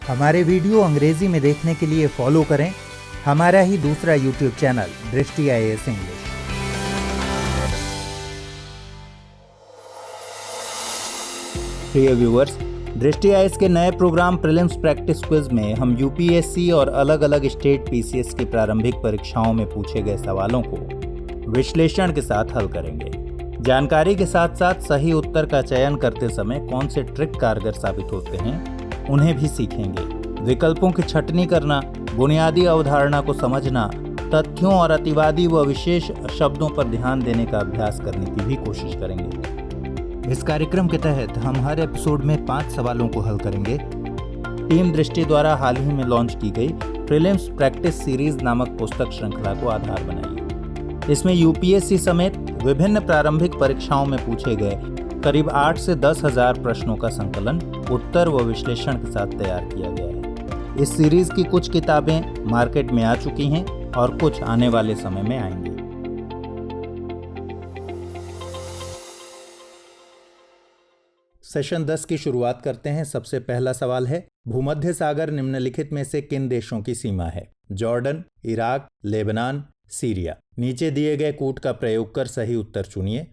हमारे वीडियो अंग्रेजी में देखने के लिए फॉलो करें हमारा ही दूसरा यूट्यूब चैनल दृष्टि IAS इंग्लिश। प्रिय व्यूअर्स, दृष्टि IAS के नए प्रोग्राम प्रीलिम्स प्रैक्टिस क्विज में हम UPSC और अलग अलग स्टेट PCS की प्रारंभिक परीक्षाओं में पूछे गए सवालों को विश्लेषण के साथ हल करेंगे। जानकारी के साथ साथ सही उत्तर का चयन करते समय कौन से ट्रिक कारगर साबित होते हैं उन्हें भी सीखेंगे। विकल्पों की छंटनी करना, बुनियादी अवधारणा को समझना, तथ्यों और अतिवादी व विशेष शब्दों पर ध्यान देने का अभ्यास करने की भी कोशिश करेंगे। इस कार्यक्रम के तहत हम हर एपिसोड में 5 सवालों को हल करेंगे। टीम दृष्टि द्वारा हाल ही में लॉन्च की गई प्रीलिम्स प्रैक्टिस सीरीज नामक पुस्तक श्रृंखला को आधार बनाइए। इसमें UPSC समेत विभिन्न प्रारंभिक परीक्षाओं में पूछे गए करीब 8 से 10 हजार प्रश्नों का संकलन उत्तर व विश्लेषण के साथ तैयार किया गया है। इस सीरीज की कुछ किताबें मार्केट में आ चुकी हैं और कुछ आने वाले समय में आएंगी। सेशन 10 की शुरुआत करते हैं। सबसे पहला सवाल है, भूमध्य सागर निम्नलिखित में से किन देशों की सीमा है? Jordan, Iraq, Lebanon, Syria. नीचे दिए गए कूट का प्रयोग कर सही उत्तर चुनिए।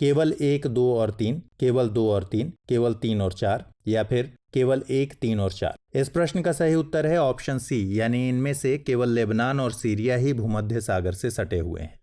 केवल 1, 2 और 3, केवल 2 और 3, केवल 3 और 4 या फिर केवल 1, 3 और 4। इस प्रश्न का सही उत्तर है ऑप्शन सी, यानी इनमें से केवल लेबनान और सीरिया ही भूमध्य सागर से सटे हुए हैं।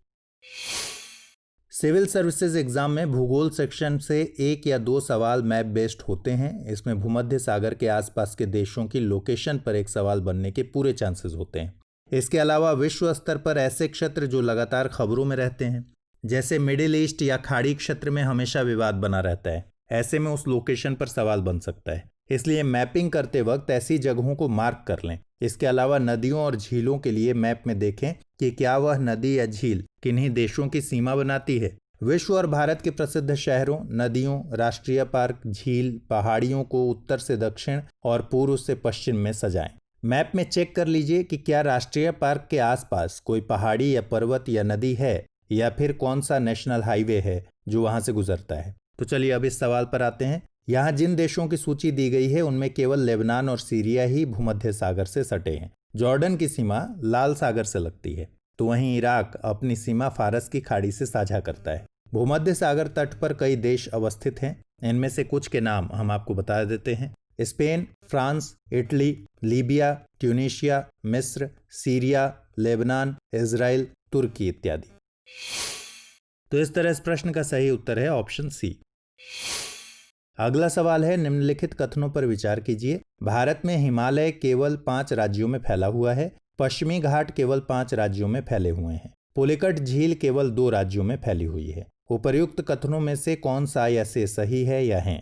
सिविल सर्विसेज एग्जाम में भूगोल सेक्शन से 1 या 2 सवाल मैप बेस्ड होते हैं। इसमें भूमध्य सागर के आसपास के देशों की लोकेशन पर एक सवाल बनने के पूरे चांसेस होते हैं। इसके अलावा विश्व स्तर पर ऐसे क्षेत्र जो लगातार खबरों में रहते हैं, जैसे मिडिल ईस्ट या खाड़ी क्षेत्र में हमेशा विवाद बना रहता है, ऐसे में उस लोकेशन पर सवाल बन सकता है। इसलिए मैपिंग करते वक्त ऐसी जगहों को मार्क कर लें। इसके अलावा नदियों और झीलों के लिए मैप में देखें कि क्या वह नदी या झील किन्हीं देशों की सीमा बनाती है। विश्व और भारत के प्रसिद्ध शहरों, नदियों, राष्ट्रीय पार्क, झील, पहाड़ियों को उत्तर से दक्षिण और पूर्व से पश्चिम में सजाएं। मैप में चेक कर लीजिए कि क्या राष्ट्रीय पार्क के आसपास कोई पहाड़ी या पर्वत या नदी है या फिर कौन सा नेशनल हाईवे है जो वहां से गुजरता है। तो चलिए अब इस सवाल पर आते हैं। यहाँ जिन देशों की सूची दी गई है उनमें केवल लेबनान और सीरिया ही भूमध्य सागर से सटे हैं। जॉर्डन की सीमा लाल सागर से लगती है, तो वहीं इराक अपनी सीमा फारस की खाड़ी से साझा करता है। भूमध्य सागर तट पर कई देश अवस्थित हैं। इनमें से कुछ के नाम हम आपको बता देते हैं। Spain, France, Italy, Libya, Tunisia, मिस्र, सीरिया, लेबनान, इजराइल, तुर्की इत्यादि। तो इस तरह इस प्रश्न का सही उत्तर है ऑप्शन सी। अगला सवाल है, निम्नलिखित कथनों पर विचार कीजिए। भारत में हिमालय केवल 5 राज्यों में फैला हुआ है। पश्चिमी घाट केवल 5 राज्यों में फैले हुए हैं। पुलिकट झील केवल 2 राज्यों में फैली हुई है। उपर्युक्त कथनों में से कौन सा या से सही है या है?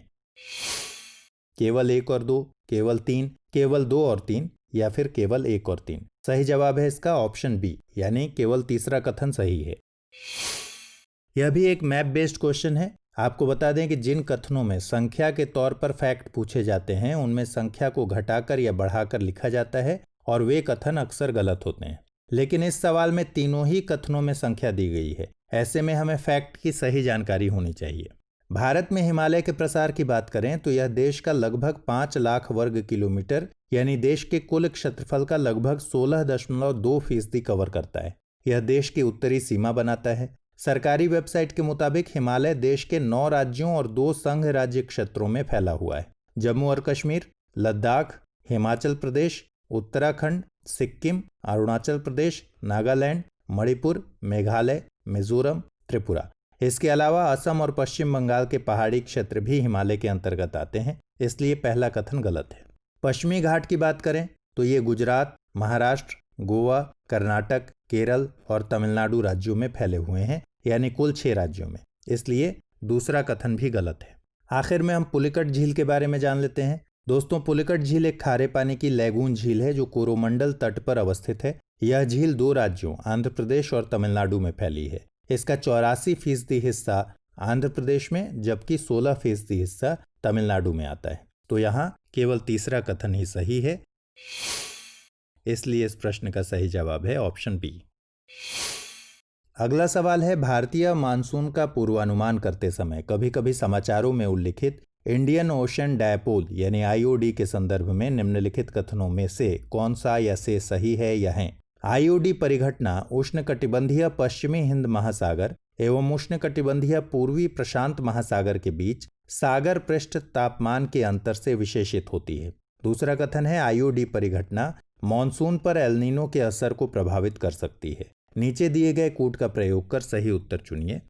केवल 1 और 2, केवल 3, केवल 2 और 3 या फिर केवल 1 और 3। सही जवाब है इसका ऑप्शन बी, यानी केवल तीसरा कथन सही है। यह भी एक मैप बेस्ड क्वेश्चन है। आपको बता दें कि जिन कथनों में संख्या के तौर पर फैक्ट पूछे जाते हैं उनमें संख्या को घटाकर या बढ़ाकर लिखा जाता है और वे कथन अक्सर गलत होते हैं। लेकिन इस सवाल में तीनों ही कथनों में संख्या दी गई है। ऐसे में हमें फैक्ट की सही जानकारी होनी चाहिए। भारत में हिमालय के प्रसार की बात करें तो यह देश का लगभग 5 लाख वर्ग किलोमीटर यानी देश के कुल क्षेत्रफल का लगभग 16.2% कवर करता है। यह देश की उत्तरी सीमा बनाता है। सरकारी वेबसाइट के मुताबिक हिमालय देश के 9 राज्यों और 2 संघ राज्य क्षेत्रों में फैला हुआ है। जम्मू और कश्मीर, लद्दाख, हिमाचल प्रदेश, उत्तराखंड, सिक्किम, अरुणाचल प्रदेश, नागालैंड, मणिपुर, मेघालय, मिजोरम, त्रिपुरा। इसके अलावा असम और पश्चिम बंगाल के पहाड़ी क्षेत्र भी हिमालय के अंतर्गत आते हैं, इसलिए पहला कथन गलत है। पश्चिमी घाट की बात करें तो ये गुजरात, महाराष्ट्र, गोवा, कर्नाटक, केरल और तमिलनाडु राज्यों में फैले हुए हैं, यानी कुल 6 राज्यों में, इसलिए दूसरा कथन भी गलत है। आखिर में हम पुलिकट झील के बारे में जान लेते हैं। दोस्तों, पुलिकट झील एक खारे पानी की लैगून झील है जो कोरोमंडल तट पर अवस्थित है। यह झील 2 राज्यों आंध्र प्रदेश और तमिलनाडु में फैली है। इसका 84% हिस्सा आंध्र प्रदेश में जबकि 16% हिस्सा तमिलनाडु में आता है। तो यहाँ केवल तीसरा कथन ही सही है, इसलिए इस प्रश्न का सही जवाब है ऑप्शन बी। अगला सवाल है, भारतीय मानसून का पूर्वानुमान करते समय कभी कभी समाचारों में उल्लिखित इंडियन ओशन डायपोल यानी आईओडी के संदर्भ में निम्नलिखित कथनों में से कौन सा या से सही है या है? आईओडी परिघटना उष्णकटिबंधीय पश्चिमी हिंद महासागर एवं उष्णकटिबंधीय पूर्वी प्रशांत महासागर के बीच सागर पृष्ठ तापमान के अंतर से विशेषित होती है। दूसरा कथन है आईओडी परिघटना मॉनसून पर एल नीनो के असर को प्रभावित कर सकती है। नीचे दिए गए कूट का प्रयोग कर सही उत्तर चुनिए।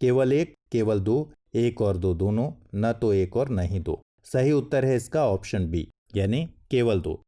केवल एक, केवल दो, एक और दो दोनों, न तो एक और न ही दो। सही उत्तर है इसका ऑप्शन बी यानी केवल दो।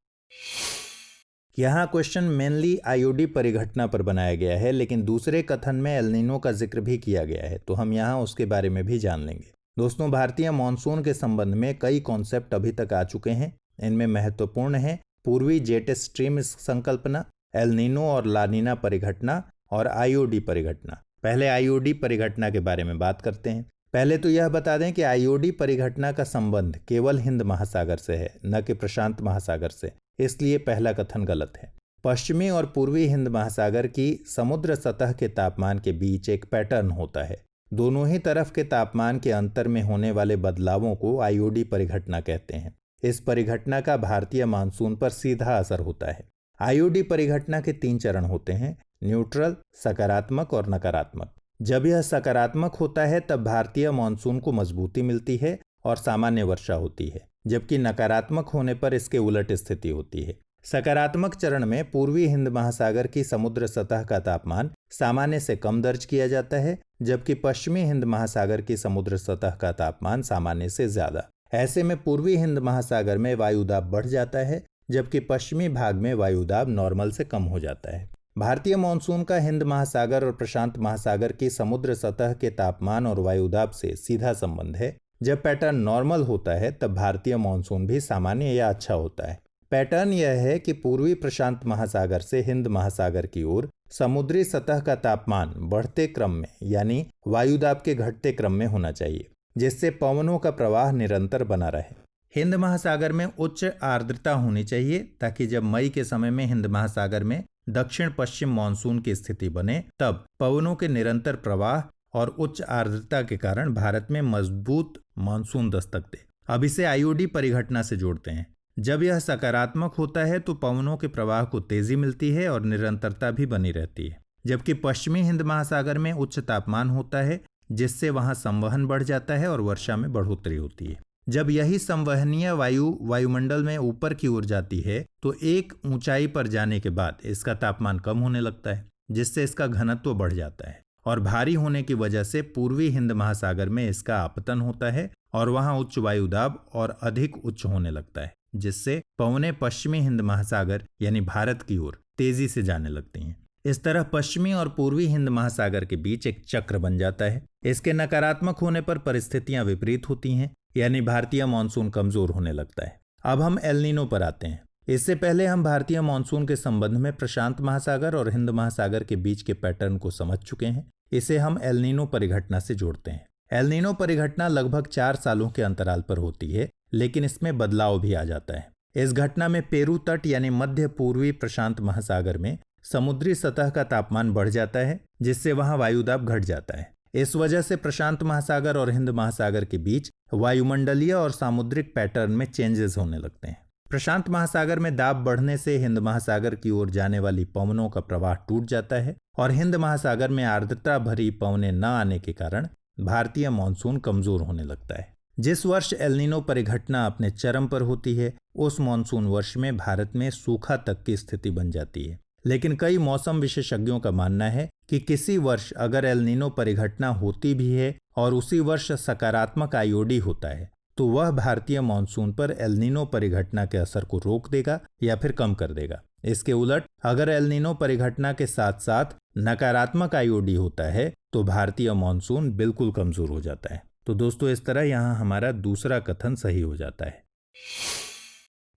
यहाँ क्वेश्चन मेनली आईओडी परिघटना पर बनाया गया है, लेकिन दूसरे कथन में एल नीनो का जिक्र भी किया गया है, तो हम यहाँ उसके बारे में भी जान लेंगे। दोस्तों, भारतीय मॉनसून के संबंध में कई कॉन्सेप्ट अभी तक आ चुके हैं। इनमें महत्वपूर्ण है पूर्वी जेट स्ट्रीम संकल्पना, एल नीनो और लानीना परिघटना और आईओडी परिघटना। पहले आईओडी परिघटना के बारे में बात करते हैं। पहले तो यह बता दें कि आईओडी परिघटना का संबंध केवल हिंद महासागर से है, न कि प्रशांत महासागर से, इसलिए पहला कथन गलत है। पश्चिमी और पूर्वी हिंद महासागर की समुद्र सतह के तापमान के बीच एक पैटर्न होता है। दोनों ही तरफ के तापमान के अंतर में होने वाले बदलावों को आईओडी परिघटना कहते हैं। इस परिघटना का भारतीय मानसून पर सीधा असर होता है। आईओडी परिघटना के 3 चरण होते हैं, न्यूट्रल, सकारात्मक और नकारात्मक। जब यह सकारात्मक होता है तब भारतीय मानसून को मजबूती मिलती है और सामान्य वर्षा होती है, जबकि नकारात्मक होने पर इसके उलट स्थिति होती है। सकारात्मक चरण में पूर्वी हिंद महासागर की समुद्र सतह का तापमान सामान्य से कम दर्ज किया जाता है, जबकि पश्चिमी हिंद महासागर की समुद्र सतह का तापमान सामान्य से ज्यादा। ऐसे में पूर्वी हिंद महासागर में वायुदाब बढ़ जाता है, जबकि पश्चिमी भाग में वायुदाब नॉर्मल से कम हो जाता है। भारतीय मानसून का हिंद महासागर और प्रशांत महासागर की समुद्र सतह के तापमान और वायुदाब से सीधा संबंध है। जब पैटर्न नॉर्मल होता है तब भारतीय मानसून भी सामान्य या अच्छा होता है। पैटर्न यह है कि पूर्वी प्रशांत महासागर से हिंद महासागर की ओर समुद्री सतह का तापमान बढ़ते क्रम में यानी वायुदाब के घटते क्रम में होना चाहिए, जिससे पवनों का प्रवाह निरंतर बना रहे। हिंद महासागर में उच्च आर्द्रता होनी चाहिए ताकि जब मई के समय में हिंद महासागर में दक्षिण पश्चिम मानसून की स्थिति बने तब पवनों के निरंतर प्रवाह और उच्च आर्द्रता के कारण भारत में मजबूत मानसून दस्तक दे। अब इसे आईओडी परिघटना से जोड़ते हैं। जब यह सकारात्मक होता है तो पवनों के प्रवाह को तेजी मिलती है और निरंतरता भी बनी रहती है, जबकि पश्चिमी हिंद महासागर में उच्च तापमान होता है, जिससे वहां संवहन बढ़ जाता है और वर्षा में बढ़ोतरी होती है। जब यही संवहनीय वायु वायुमंडल में ऊपर की ओर जाती है तो एक ऊंचाई पर जाने के बाद इसका तापमान कम होने लगता है, जिससे इसका घनत्व बढ़ जाता है और भारी होने की वजह से पूर्वी हिंद महासागर में इसका आपतन होता है और वहां उच्च वायुदाब और अधिक उच्च होने लगता है, जिससे पवनें पश्चिमी हिंद महासागर यानी भारत की ओर तेजी से जाने लगती हैं। इस तरह पश्चिमी और पूर्वी हिंद महासागर के बीच एक चक्र बन जाता है। इसके नकारात्मक होने पर परिस्थितियां विपरीत होती हैं, यानी भारतीय मानसून कमजोर होने लगता है। अब हम एल नीनो पर आते हैं। इससे पहले हम भारतीय मानसून के संबंध में प्रशांत महासागर और हिंद महासागर के बीच के पैटर्न को समझ चुके हैं। इसे हम एल नीनो परिघटना से जोड़ते हैं। एल नीनो परिघटना लगभग 4 सालों के अंतराल पर होती है, लेकिन इसमें बदलाव भी आ जाता है। इस घटना में पेरू तट यानी मध्य पूर्वी प्रशांत महासागर में समुद्री सतह का तापमान बढ़ जाता है, जिससे वहां वायुदाब घट जाता है। इस वजह से प्रशांत महासागर और हिंद महासागर के बीच वायुमंडलीय और सामुद्रिक पैटर्न में चेंजेस होने लगते हैं। प्रशांत महासागर में दाब बढ़ने से हिंद महासागर की ओर जाने वाली पवनों का प्रवाह टूट जाता है और हिंद महासागर में आर्द्रता भरी पवनें न आने के कारण भारतीय मानसून कमजोर होने लगता है। जिस वर्ष एल नीनो परिघटना अपने चरम पर होती है, उस मानसून वर्ष में भारत में सूखा तक की स्थिति बन जाती है। लेकिन कई मौसम विशेषज्ञों का मानना है कि किसी वर्ष अगर एल नीनो परिघटना होती भी है और उसी वर्ष सकारात्मक आईओडी होता है, तो वह भारतीय मानसून पर एल नीनो परिघटना के असर को रोक देगा या फिर कम कर देगा। इसके उलट अगर एल नीनो परिघटना के साथ साथ नकारात्मक आईओडी होता है तो भारतीय मानसून बिल्कुल कमजोर हो जाता है। तो दोस्तों, इस तरह यहाँ हमारा दूसरा कथन सही हो जाता है।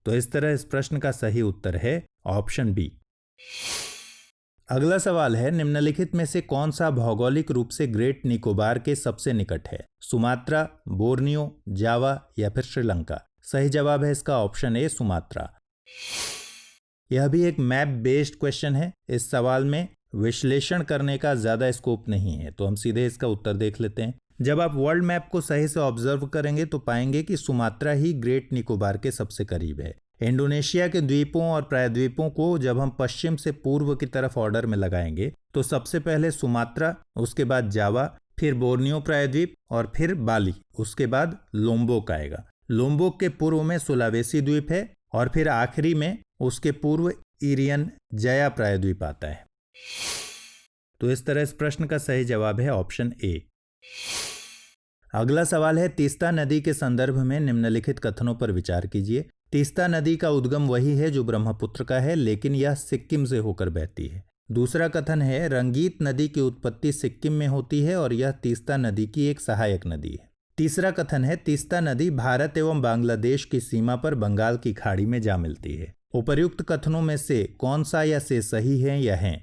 तो इस तरह इस प्रश्न का सही उत्तर है ऑप्शन बी। अगला सवाल है, निम्नलिखित में से कौन सा भौगोलिक रूप से ग्रेट निकोबार के सबसे निकट है? सुमात्रा, बोर्नियो, जावा या फिर श्रीलंका? सही जवाब है इसका ऑप्शन ए, सुमात्रा। यह भी एक मैप बेस्ड क्वेश्चन है। इस सवाल में विश्लेषण करने का ज्यादा स्कोप नहीं है, तो हम सीधे इसका उत्तर देख लेते हैं। जब आप वर्ल्ड मैप को सही से ऑब्जर्व करेंगे तो पाएंगे कि सुमात्रा ही ग्रेट निकोबार के सबसे करीब है। इंडोनेशिया के द्वीपों और प्रायद्वीपों को जब हम पश्चिम से पूर्व की तरफ ऑर्डर में लगाएंगे तो सबसे पहले सुमात्रा, उसके बाद जावा, फिर बोर्नियो प्रायद्वीप और फिर बाली, उसके बाद लोम्बोक आएगा। लोम्बोक के पूर्व में सुलावेसी द्वीप है और फिर आखिरी में उसके पूर्व इरियन जया प्रायद्वीप आता है। तो इस तरह इस प्रश्न का सही जवाब है ऑप्शन ए। अगला सवाल है, तीस्ता नदी के संदर्भ में निम्नलिखित कथनों पर विचार कीजिए। तीस्ता नदी का उद्गम वही है जो ब्रह्मपुत्र का है, लेकिन यह सिक्किम से होकर बहती है। दूसरा कथन है, रंगीत नदी की उत्पत्ति सिक्किम में होती है और यह तीस्ता नदी की एक सहायक नदी है। तीसरा कथन है, तीस्ता नदी भारत एवं बांग्लादेश की सीमा पर बंगाल की खाड़ी में जा मिलती है। उपर्युक्त कथनों में से कौन सा या से सही है या है?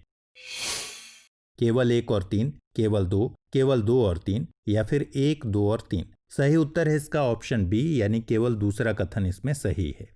केवल 1 और 3, केवल 2, केवल 2 और 3 या फिर 1, 2 और 3? सही उत्तर है इसका ऑप्शन बी, यानी केवल दूसरा कथन इसमें सही है।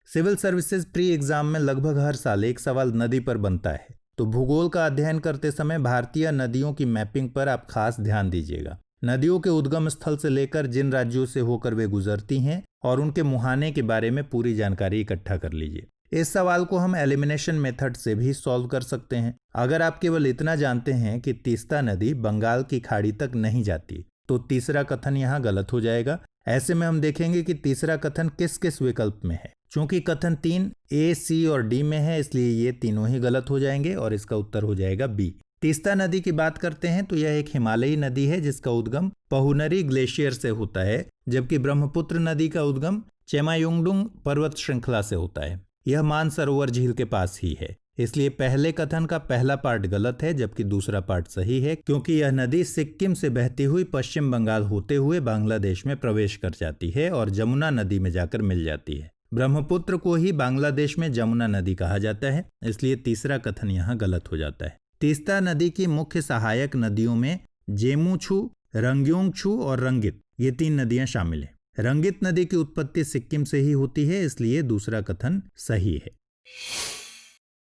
सिविल सर्विसेज प्री एग्जाम में लगभग हर साल एक सवाल नदी पर बनता है, तो भूगोल का अध्ययन करते समय भारतीय नदियों की मैपिंग पर आप खास ध्यान दीजिएगा। नदियों के उद्गम स्थल से लेकर जिन राज्यों से होकर वे गुजरती हैं और उनके मुहाने के बारे में पूरी जानकारी इकट्ठा कर लीजिए। इस सवाल को हम एलिमिनेशन मेथड से भी सॉल्व कर सकते हैं। अगर आप केवल इतना जानते हैं कि तीस्ता नदी बंगाल की खाड़ी तक नहीं जाती, तो तीसरा कथन यहाँ गलत हो जाएगा। ऐसे में हम देखेंगे कि तीसरा कथन किस किस विकल्प में है। चूंकि कथन 3 ए, सी और डी में है, इसलिए ये तीनों ही गलत हो जाएंगे और इसका उत्तर हो जाएगा बी। तीस्ता नदी की बात करते हैं तो यह एक हिमालयी नदी है जिसका उद्गम पहुनरी ग्लेशियर से होता है, जबकि ब्रह्मपुत्र नदी का उद्गम चेमायुंगडुंग पर्वत श्रृंखला से होता है। यह मानसरोवर झील के पास ही है, इसलिए पहले कथन का पहला पार्ट गलत है जबकि दूसरा पार्ट सही है, क्योंकि यह नदी सिक्किम से बहती हुई पश्चिम बंगाल होते हुए बांग्लादेश में प्रवेश कर जाती है और जमुना नदी में जाकर मिल जाती है। ब्रह्मपुत्र को ही बांग्लादेश में जमुना नदी कहा जाता है, इसलिए तीसरा कथन यहाँ गलत हो जाता है। तीस्ता नदी की मुख्य सहायक नदियों में जेमुछू, रंग्योंगछू और रंगित, ये 3 नदियां शामिल हैं। रंगित नदी की उत्पत्ति सिक्किम से ही होती है, इसलिए दूसरा कथन सही है।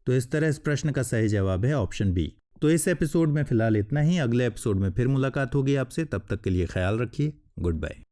तो इस तरह इस प्रश्न का सही जवाब है ऑप्शन बी। तो इस एपिसोड में फिलहाल इतना ही। अगले एपिसोड में फिर मुलाकात होगी आपसे, तब तक के लिए ख्याल रखिए। Good bye.